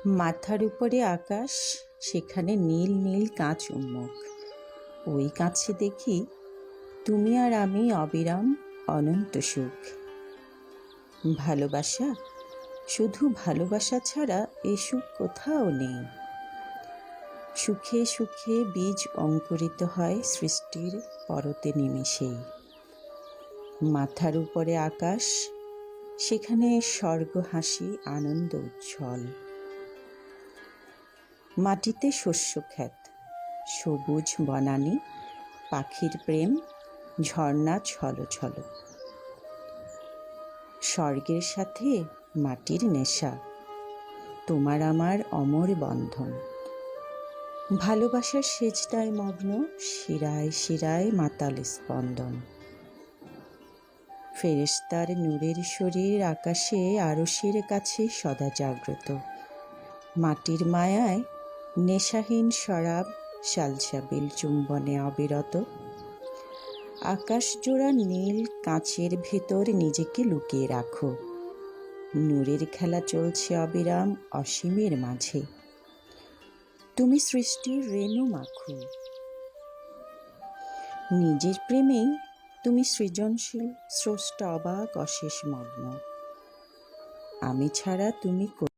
মাথার উপরে আকাশ, সেখানে নীল নীল কাঁচ উন্মুখ। ওই কাছে দেখি তুমি আর আমি অবিরাম অনন্ত সুখ। ভালোবাসা, শুধু ভালোবাসা ছাড়া এ সুখ কোথাও নেই। সুখে সুখে বীজ অঙ্কুরিত হয় সৃষ্টির পরতে নিমেষেই। মাথার উপরে আকাশ, সেখানে স্বর্গ হাসি আনন্দ উজ্জ্বল। মাটিতে শস্য ক্ষেত, সবুজ বনানী, পাখির প্রেম, ঝর্ণা ছলো ছলো। স্বর্গের সাথে মাটির নেশা, তোমার আমার অমর বন্ধন। ভালোবাসার সেজদায় মগ্ন, শিরায় শিরায় মাতাল স্পন্দন। ফেরেশতার নূরের শরীর আকাশে আরশের কাছে সদা জাগ্রত। মাটির মায়ায় নেশাহীন শরাব, সালসাবিল চুম্বনে অবিরত। আকাশ জোড়া নীল কাঁচের ভেতর নিজেকে লুকিয়ে রাখো। নূরের খেলা চলছে অবিরাম অসীমের মাঝে। তুমি সৃষ্টির রেণু মাখো, নিজের প্রেমেই তুমি সৃজনশীল, স্রষ্টা অবাক অশেষ মগ্ন। আমি ছাড়া তুমি